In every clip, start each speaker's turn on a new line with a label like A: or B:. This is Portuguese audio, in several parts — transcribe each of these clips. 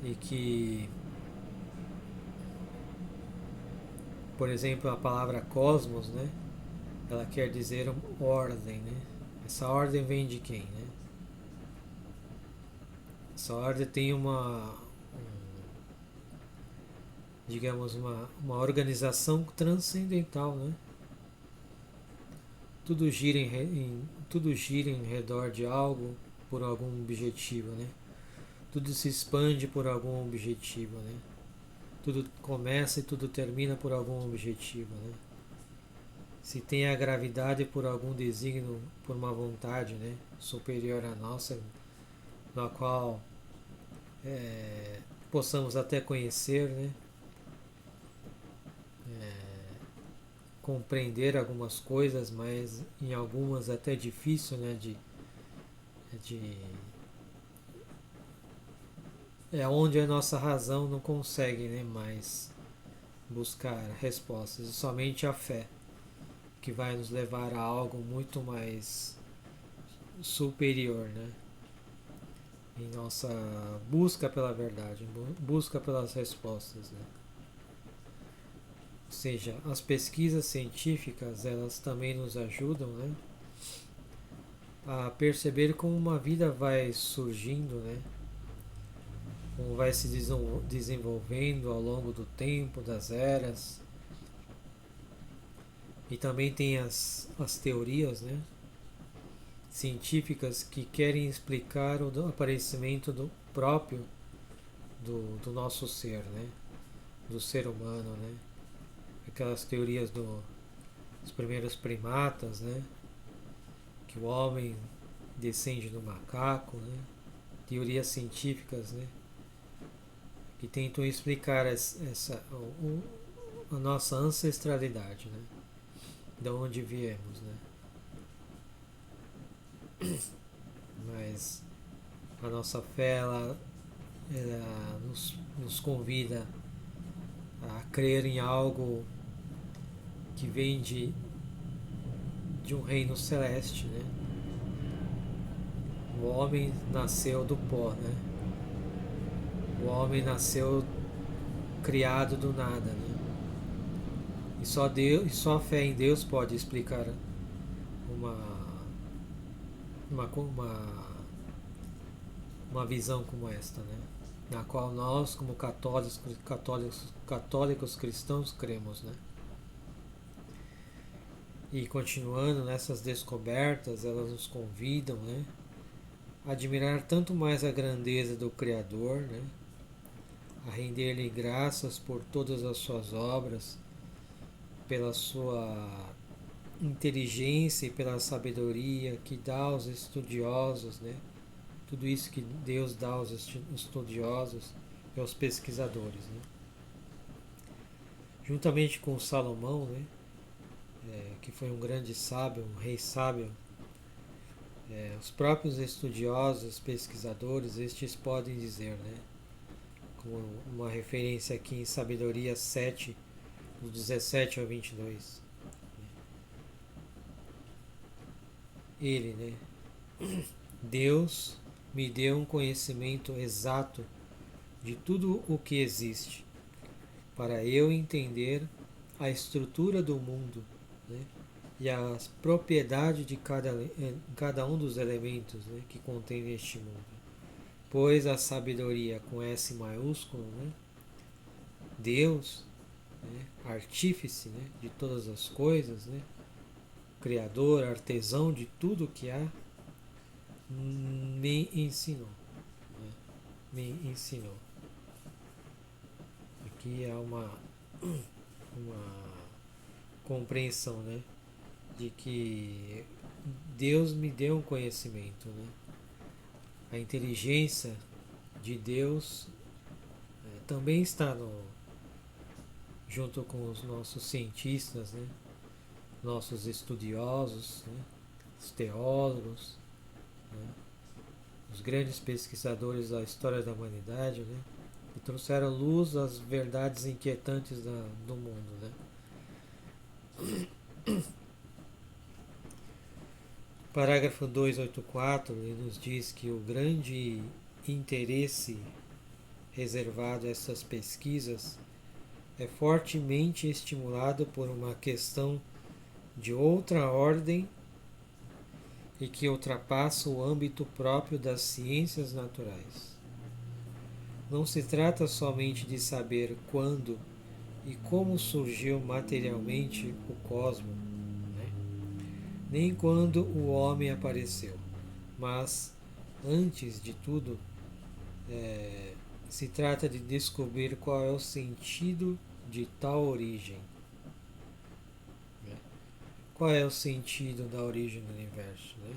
A: e que, por exemplo, a palavra cosmos, né? Ela quer dizer ordem, né? Essa ordem vem de quem, né? Essa ordem tem digamos, uma organização transcendental, né? Tudo gira em redor de algo por algum objetivo, né? Tudo se expande por algum objetivo, né? Tudo começa e tudo termina por algum objetivo, né? Se tem a gravidade por algum desígnio, por uma vontade, né? Superior à nossa, na qual possamos até conhecer, né? Compreender algumas coisas, mas em algumas até difícil, né? De é onde a nossa razão não consegue, né, mais buscar respostas. E somente a fé que vai nos levar a algo muito mais superior, né? Em nossa busca pela verdade, busca pelas respostas, né? Ou seja, as pesquisas científicas, elas também nos ajudam, né, a perceber como uma vida vai surgindo, né, como vai se desenvolvendo ao longo do tempo, das eras. E também tem as teorias, né, científicas que querem explicar o aparecimento do próprio do nosso ser, né, do ser humano, né, aquelas teorias dos primeiros primatas, né, que o homem descende do macaco, né, teorias científicas, né, que tentam explicar a nossa ancestralidade, né, de onde viemos, né. Mas a nossa fé, ela nos convida a crer em algo que vem de um reino celeste, né. O homem nasceu do pó, né. O homem nasceu criado do nada, né. E só Deus, e só a fé em Deus pode explicar uma uma uma, uma visão como esta, né? Na qual nós, como católicos cristãos, cremos, né? E continuando nessas descobertas, elas nos convidam, né, a admirar tanto mais a grandeza do Criador, né, a render-lhe graças por todas as suas obras, pela sua inteligência e pela sabedoria que dá aos estudiosos, né? Tudo isso que Deus dá aos estudiosos e aos pesquisadores, né? Juntamente com Salomão, né? Que foi um grande sábio, um rei sábio, os próprios estudiosos, pesquisadores, estes podem dizer, né? Como uma referência aqui em Sabedoria 7, do 17 ao 22. Ele, né? Deus me deu um conhecimento exato de tudo o que existe, para eu entender a estrutura do mundo, né, e a propriedade de cada um dos elementos, né, que contém neste mundo. Pois a sabedoria com S maiúsculo, né, Deus, né, artífice, né, de todas as coisas, né, criador, artesão de tudo que há, me ensinou. Né, me ensinou. Aqui há uma compreensão, né, de que Deus me deu um conhecimento, né? A inteligência de Deus também está junto com os nossos cientistas, né? Nossos estudiosos, né? Os teólogos, né? Os grandes pesquisadores da história da humanidade, né? Que trouxeram luz às verdades inquietantes do mundo, né? Parágrafo 284, ele nos diz que o grande interesse reservado a essas pesquisas é fortemente estimulado por uma questão de outra ordem e que ultrapassa o âmbito próprio das ciências naturais. Não se trata somente de saber quando e como surgiu materialmente o cosmos, né? Nem quando o homem apareceu, mas, antes de tudo, se trata de descobrir qual é o sentido de tal origem. Né? Qual é o sentido da origem do universo? Né?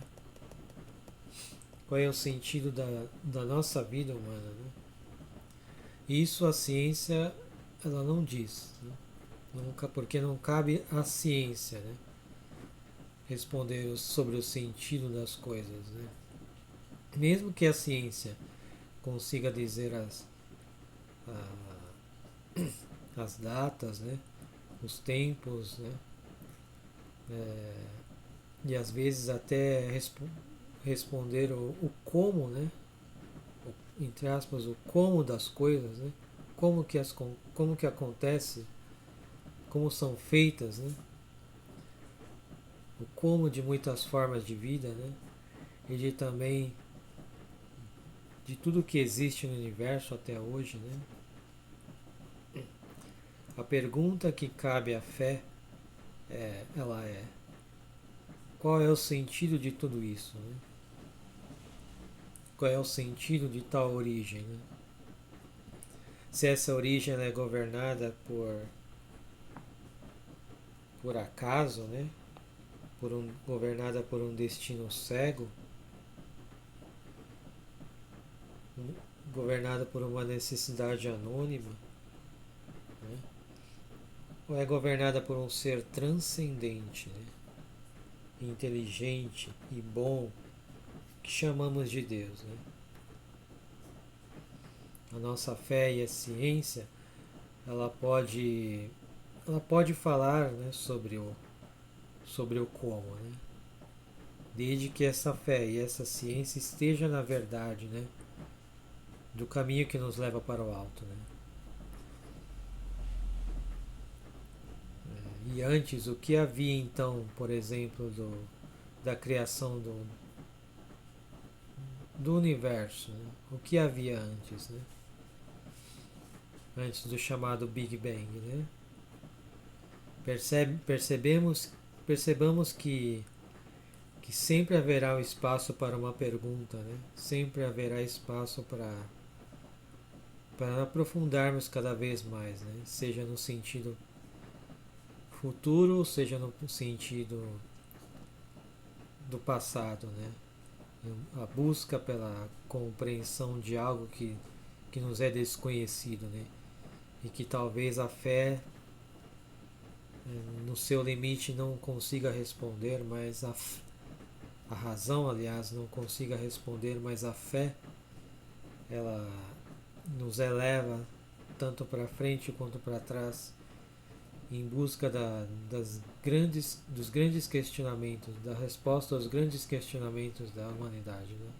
A: Qual é o sentido da nossa vida humana? Né? Isso a ciência ela não diz, né? Nunca, porque não cabe à ciência, né, responder sobre o sentido das coisas. Né? Mesmo que a ciência consiga dizer as datas, né, os tempos, né, e às vezes até responder o como, né, entre aspas, o como das coisas, né, como que acontece, como são feitas, né, o como de muitas formas de vida, né, e de também de tudo que existe no universo até hoje, né. A pergunta que cabe à fé ela é: qual é o sentido de tudo isso? Né? Qual é o sentido de tal origem? Né? Se essa origem é governada por acaso, né? Governada por um destino cego, governada por uma necessidade anônima, né? Ou é governada por um ser transcendente, né? Inteligente e bom, que chamamos de Deus. Né? A nossa fé e a ciência, ela pode falar, né, sobre o como, né? Desde que essa fé e essa ciência esteja na verdade, né, do caminho que nos leva para o alto. Né? E antes, o que havia então, por exemplo, da criação do universo? Né? O que havia antes? Né? Antes do chamado Big Bang. Né? Percebamos que sempre haverá um espaço para uma pergunta, né? Sempre haverá espaço para aprofundarmos cada vez mais, né? Seja no sentido futuro, seja no sentido do passado, né? A busca pela compreensão de algo que nos é desconhecido, né? E que talvez a fé, no seu limite, não consiga responder, mas a razão, aliás, não consiga responder, mas a fé, ela nos eleva tanto para frente quanto para trás em busca dos grandes questionamentos, da resposta aos grandes questionamentos da humanidade. Né?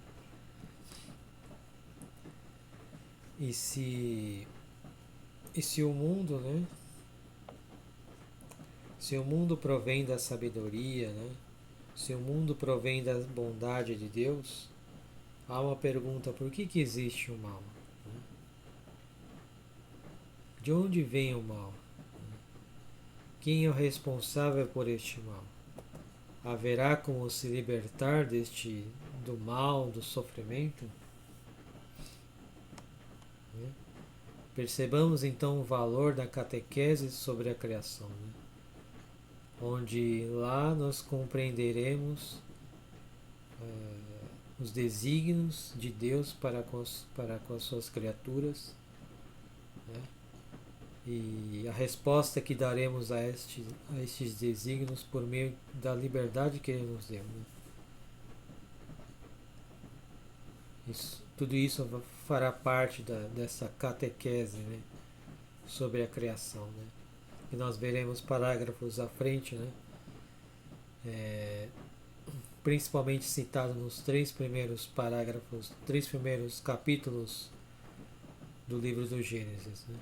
A: E se o mundo, né? Se o mundo provém da sabedoria, né? Se o mundo provém da bondade de Deus, há uma pergunta: por que existe o mal? Né? De onde vem o mal? Quem é o responsável por este mal? Haverá como se libertar do mal, do sofrimento? Né? Percebamos então o valor da catequese sobre a criação, né? Onde lá nós compreenderemos os desígnios de Deus para com as suas criaturas, né? E a resposta que daremos a estes desígnios por meio da liberdade que Ele nos deu. Né? Tudo isso fará parte dessa catequese, né, sobre a criação. Né? E nós veremos parágrafos à frente, né, principalmente citado nos três primeiros capítulos do livro do Gênesis, né?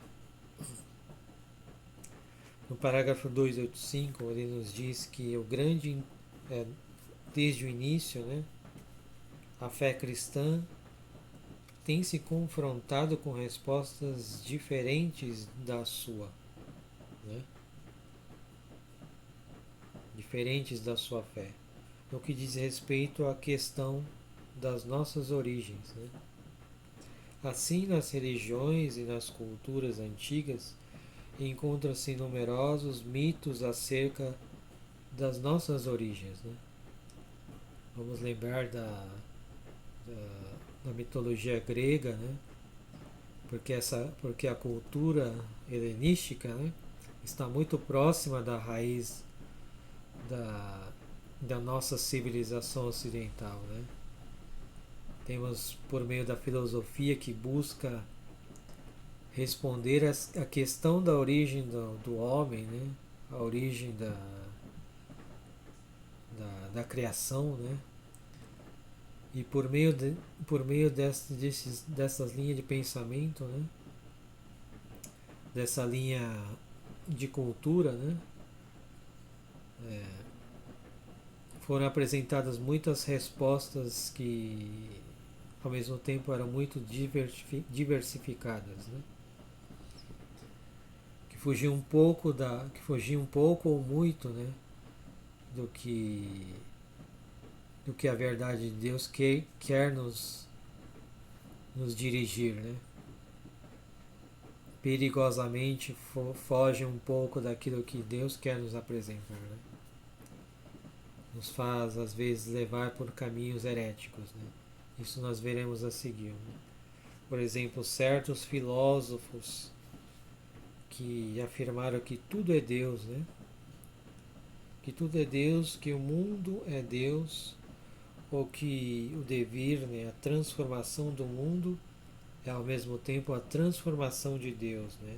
A: No parágrafo 285, ele nos diz que desde o início, né, a fé cristã tem se confrontado com respostas diferentes da sua, né? Diferentes da sua fé, no que diz respeito à questão das nossas origens, né? Assim, nas religiões e nas culturas antigas, encontram-se numerosos mitos acerca das nossas origens, né? Vamos lembrar da mitologia grega, né? Porque a cultura helenística, né, está muito próxima da raiz da nossa civilização ocidental, né? Temos, por meio da filosofia que busca responder a questão da origem do homem, né? A origem da criação, né? E por meio dessas linhas de pensamento, né? Dessa linha de cultura, né? Foram apresentadas muitas respostas que ao mesmo tempo eram muito diversificadas, né? Que fugiam um pouco ou muito, né? do que a verdade de Deus quer nos dirigir, né? Perigosamente foge um pouco daquilo que Deus quer nos apresentar, né? Nos faz às vezes levar por caminhos heréticos, né? Isso nós veremos a seguir, né? Por exemplo, certos filósofos que afirmaram que tudo é Deus, né? Que tudo é Deus, que o mundo é Deus, ou que o devir, né, a transformação do mundo é ao mesmo tempo a transformação de Deus, né?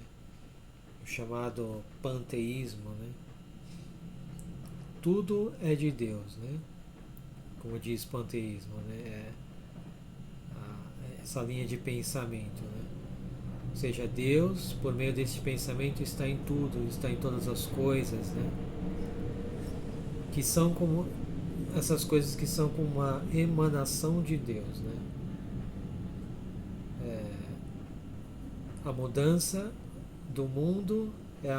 A: O chamado panteísmo, né? Tudo é de Deus, né? Como diz panteísmo, né? Essa linha de pensamento, né? Ou seja, Deus, por meio desse pensamento, está em tudo, está em todas as coisas, né? Que são como essas coisas que são como uma emanação de Deus, né? A mudança do mundo é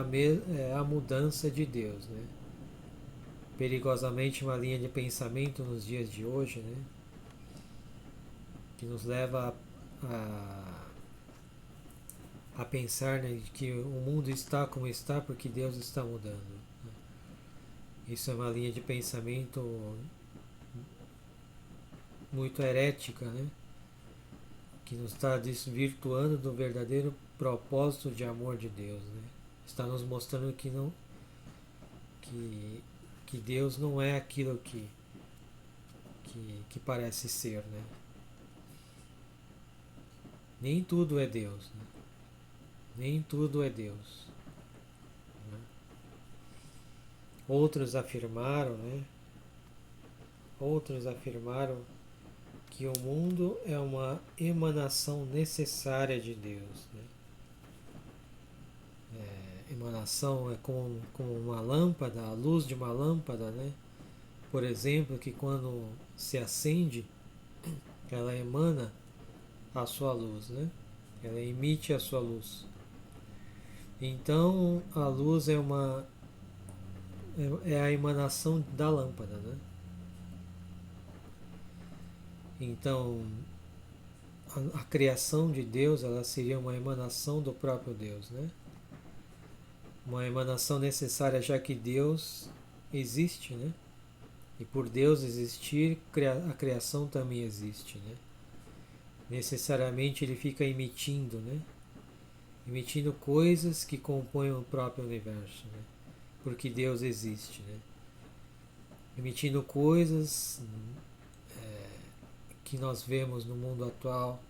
A: a mudança de Deus, né? Perigosamente uma linha de pensamento nos dias de hoje, né? Que nos leva a pensar, né, que o mundo está como está porque Deus está mudando. Isso é uma linha de pensamento muito herética, né? Que nos está desvirtuando do verdadeiro propósito de amor de Deus, né? Está nos mostrando que Deus não é aquilo que parece ser, né? Nem tudo é Deus, né? Nem tudo é Deus, né? Outros afirmaram, né? Outros afirmaram que o mundo é uma emanação necessária de Deus, né? Emanação é como uma lâmpada, a luz de uma lâmpada, né? Por exemplo, que quando se acende, ela emana a sua luz, né? Ela emite a sua luz. Então, a luz é a emanação da lâmpada, né? Então, a criação de Deus, ela seria uma emanação do próprio Deus, né? Uma emanação necessária, já que Deus existe, né? E por Deus existir, a criação também existe, né? Necessariamente ele fica emitindo, né? Emitindo coisas que compõem o próprio universo, né? Porque Deus existe, né? Emitindo coisas que nós vemos no mundo atual,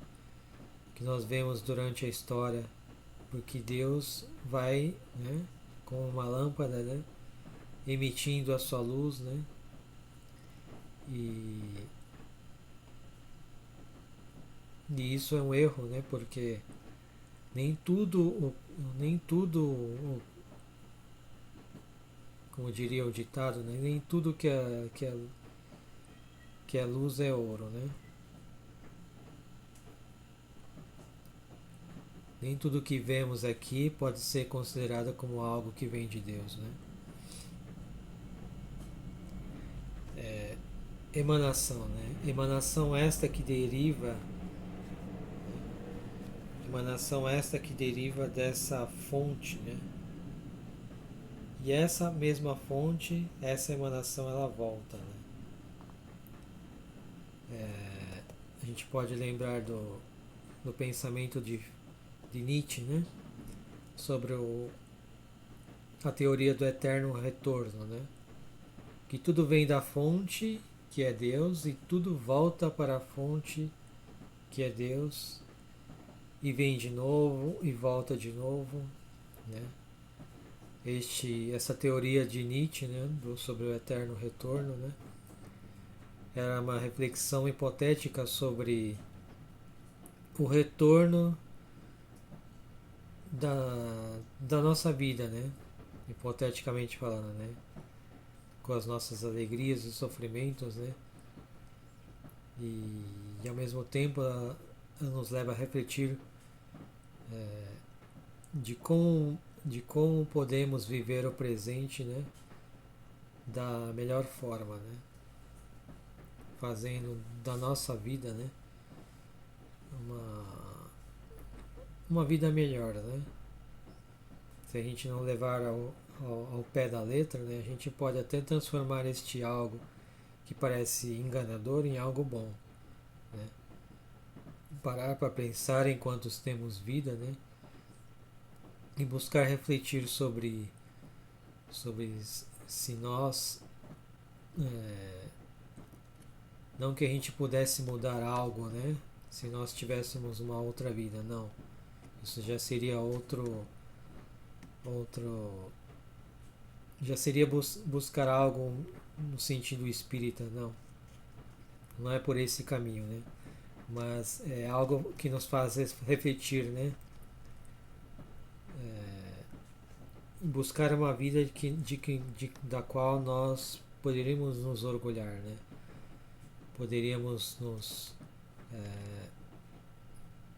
A: que nós vemos durante a história, porque Deus vai, né, com uma lâmpada, né, emitindo a sua luz, né? E isso é um erro, né? Porque Nem tudo, nem tudo, como diria o ditado, né? Nem tudo que é luz é ouro, né? Nem tudo que vemos aqui pode ser considerado como algo que vem de Deus, né? Emanação, né? Emanação esta que deriva dessa fonte, né? E essa mesma fonte, essa emanação, ela volta, né? A gente pode lembrar do pensamento de Nietzsche, né? Sobre a teoria do eterno retorno, né? Que tudo vem da fonte, que é Deus, e tudo volta para a fonte, que é Deus, e vem de novo e volta de novo, né? Essa teoria de Nietzsche, né, sobre o eterno retorno, né, era uma reflexão hipotética sobre o retorno da nossa vida, né, hipoteticamente falando, né, com as nossas alegrias e sofrimentos, né, e ao mesmo tempo ela nos leva a refletir é, de como podemos viver o presente, né, da melhor forma, né, fazendo da nossa vida, né, uma, uma vida melhor, né? Se a gente não levar ao pé da letra, né, a gente pode até transformar este algo que parece enganador em algo bom, né? Parar para pensar enquanto temos vida, né? E buscar refletir sobre se nós não que a gente pudesse mudar algo, né? Se nós tivéssemos uma outra vida, não. Isso já seria outro já seria buscar algo no sentido espírita, não. Não é por esse caminho, né? Mas é algo que nos faz refletir, né? Buscar uma vida da qual nós poderíamos nos orgulhar, né? Poderíamos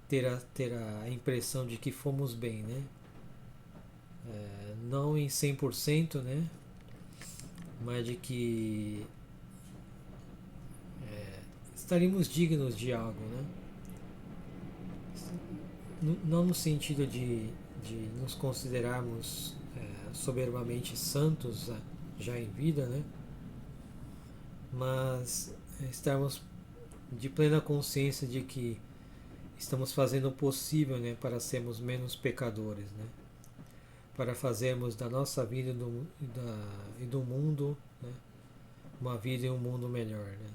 A: ter a impressão de que fomos bem, né? Não em 100%, né? Mas de que estaríamos dignos de algo, né? Não no sentido de nos considerarmos soberbamente santos já em vida, né? Mas estarmos de plena consciência de que estamos fazendo o possível, né, para sermos menos pecadores, né? Para fazermos da nossa vida e do mundo, né, uma vida e um mundo melhor, né?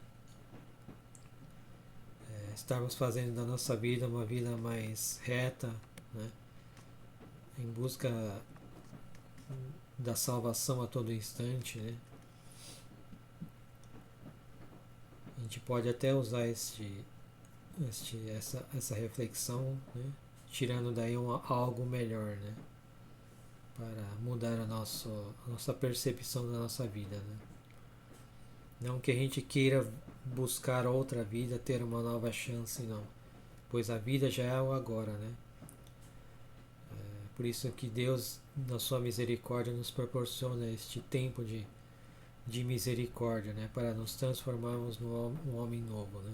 A: Estarmos fazendo da nossa vida uma vida mais reta, né? Em busca da salvação a todo instante, né? A gente pode até usar essa reflexão, né? Tirando daí algo melhor, né? Para mudar a nossa percepção da nossa vida, né? Não que a gente queira buscar outra vida, ter uma nova chance, não. Pois a vida já é o agora, né? Por isso que Deus, na sua misericórdia, nos proporciona este tempo de misericórdia, né? Para nos transformarmos num homem novo, né?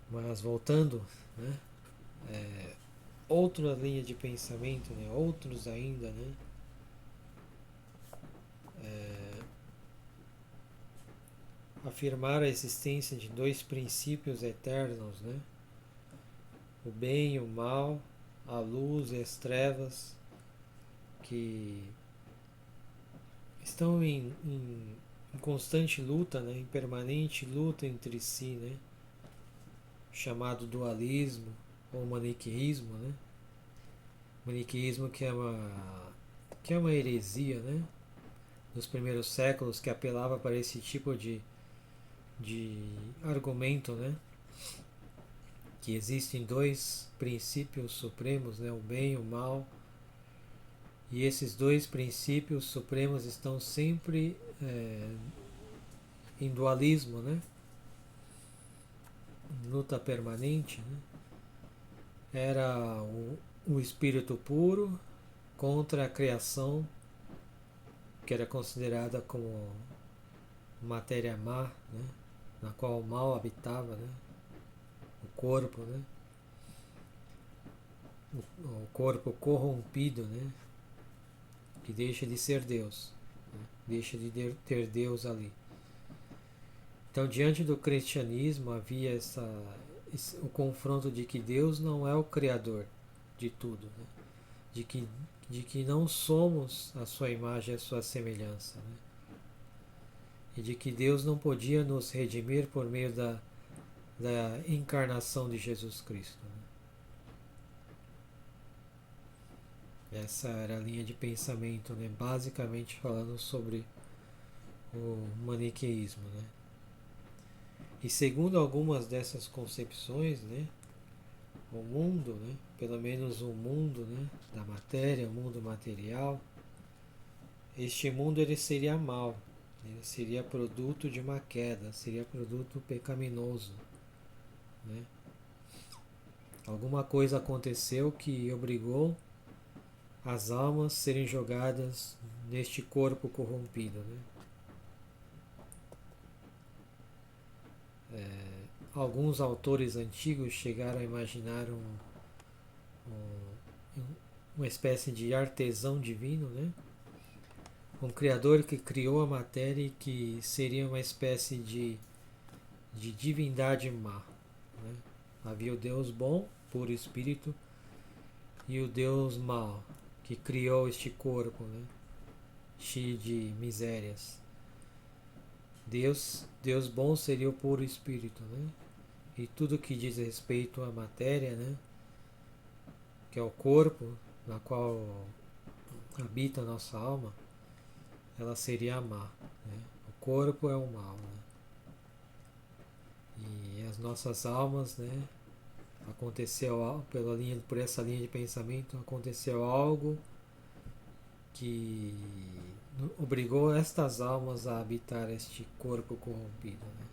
A: Mas voltando, né? Outra linha de pensamento, né? Outros ainda, né? Afirmar a existência de dois princípios eternos, né? O bem e o mal, a luz e as trevas, que estão em constante luta, né? Em permanente luta entre si, né? Chamado dualismo ou maniqueísmo, né? Maniqueísmo que é uma heresia, né? Nos primeiros séculos, que apelava para esse tipo de argumento, né? que existem dois princípios supremos, né, o bem e o mal, e esses dois princípios supremos estão sempre em dualismo, né, luta permanente, né, era o espírito puro contra a criação, que era considerada como matéria má, né, na qual o mal habitava, né, o corpo, né, o corpo corrompido, né, que deixa de ser Deus, né, deixa de ter Deus ali. Então, diante do cristianismo havia o confronto de que Deus não é o criador de tudo, né, de que não somos a sua imagem e a sua semelhança, né, e de que Deus não podia nos redimir por meio da encarnação de Jesus Cristo, né. Essa era a linha de pensamento, né? Basicamente falando sobre o maniqueísmo, né? E segundo algumas dessas concepções, né, o mundo, né, pelo menos o mundo, né, da matéria, o mundo material, este mundo ele seria mau, ele seria produto de uma queda, seria produto pecaminoso, né? Alguma coisa aconteceu que obrigou as almas serem jogadas neste corpo corrompido, né? Alguns autores antigos chegaram a imaginar uma espécie de artesão divino, né? Um criador que criou a matéria e que seria uma espécie de divindade má, né? Havia o Deus bom, puro espírito, e o Deus mau, que criou este corpo, né, cheio de misérias. Deus bom seria o puro espírito, né? E tudo que diz respeito à matéria, né, que é o corpo na qual habita a nossa alma, ela seria a má, né? O corpo é o mal, né? E as nossas almas, né, aconteceu por essa linha de pensamento, aconteceu algo que obrigou estas almas a habitar este corpo corrompido, né?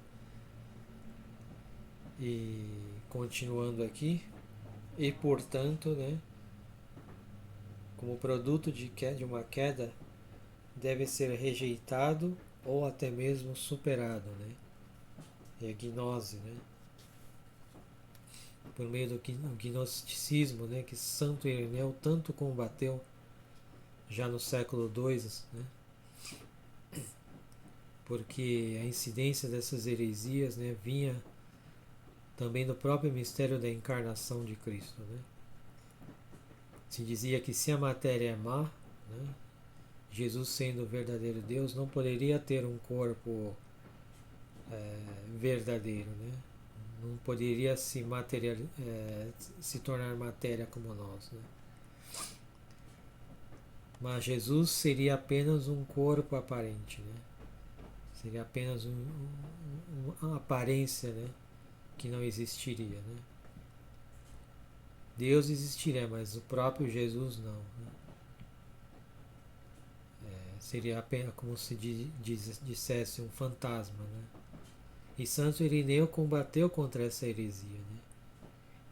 A: E continuando aqui, e portanto, né, como produto de uma queda, deve ser rejeitado ou até mesmo superado, né? É a gnose, né? Por meio do gnosticismo, né, que Santo Ireneu tanto combateu já no século II, né? Porque a incidência dessas heresias, né, vinha também do próprio mistério da encarnação de Cristo, né? Se dizia que se a matéria é má, né, Jesus sendo o verdadeiro Deus não poderia ter um corpo verdadeiro, né? Não poderia se tornar matéria como nós, né? Mas Jesus seria apenas um corpo aparente, né? Seria apenas uma aparência, né, que não existiria, né? Deus existiria, mas o próprio Jesus não, né? Seria apenas como se dissesse um fantasma, né? E Santo Irineu combateu contra essa heresia, né?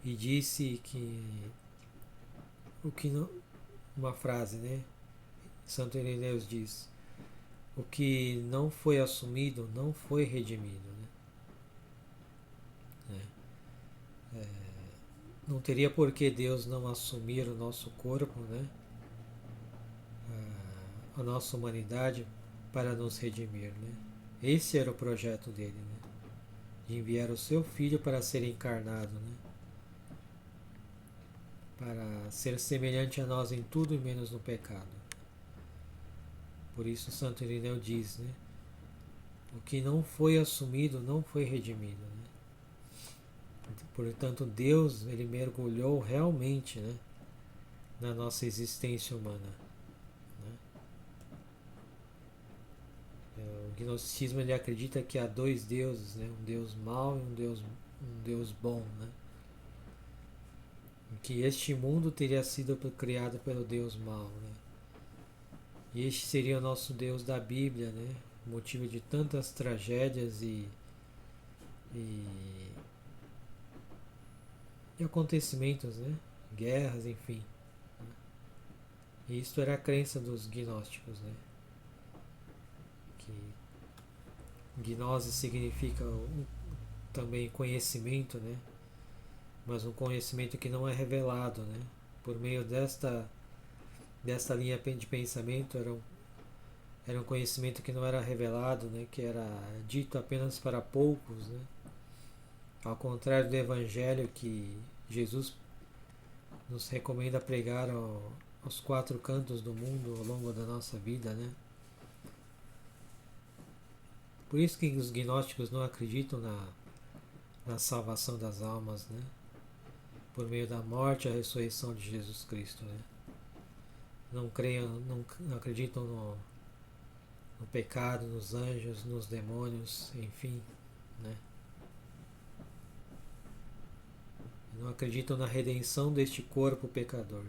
A: E disse que uma frase, né? Santo Irineu diz: o que não foi assumido não foi redimido, né? Não teria por que Deus não assumir o nosso corpo, né? A nossa humanidade para nos redimir, né? Esse era o projeto dele, né? De enviar o seu Filho para ser encarnado, né? Para ser semelhante a nós em tudo e menos no pecado. Por isso Santo Irineu diz, né? O que não foi assumido não foi redimido, né? Portanto, Deus ele mergulhou realmente, né, na nossa existência humana, né? O gnosticismo ele acredita que há dois deuses, né? Um Deus mau e um Deus bom, né? que este mundo teria sido criado pelo Deus mau, né? E este seria o nosso Deus da Bíblia, né? Motivo de tantas tragédias e, e acontecimentos, né? Guerras, enfim. E isto era a crença dos gnósticos, né? Que gnose significa também conhecimento, né? Mas um conhecimento que não é revelado, né? Por meio desta linha de pensamento era um conhecimento que não era revelado, né? Que era dito apenas para poucos, né? Ao contrário do Evangelho que Jesus nos recomenda pregar aos quatro cantos do mundo ao longo da nossa vida, né? Por isso que os gnósticos não acreditam na salvação das almas, né? Por meio da morte e a ressurreição de Jesus Cristo, né? Não creiam, não acreditam no pecado, nos anjos, nos demônios, enfim, né? Não acreditam na redenção deste corpo pecador,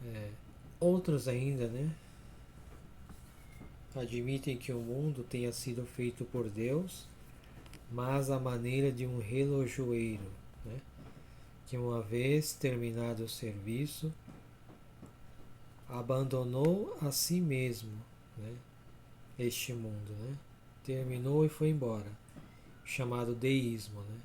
A: né? Outros ainda, né? Admitem que o mundo tenha sido feito por Deus, mas à maneira de um relojoeiro, né? Que uma vez terminado o serviço, abandonou a si mesmo, né? Este mundo, né? Terminou e foi embora, chamado deísmo, né?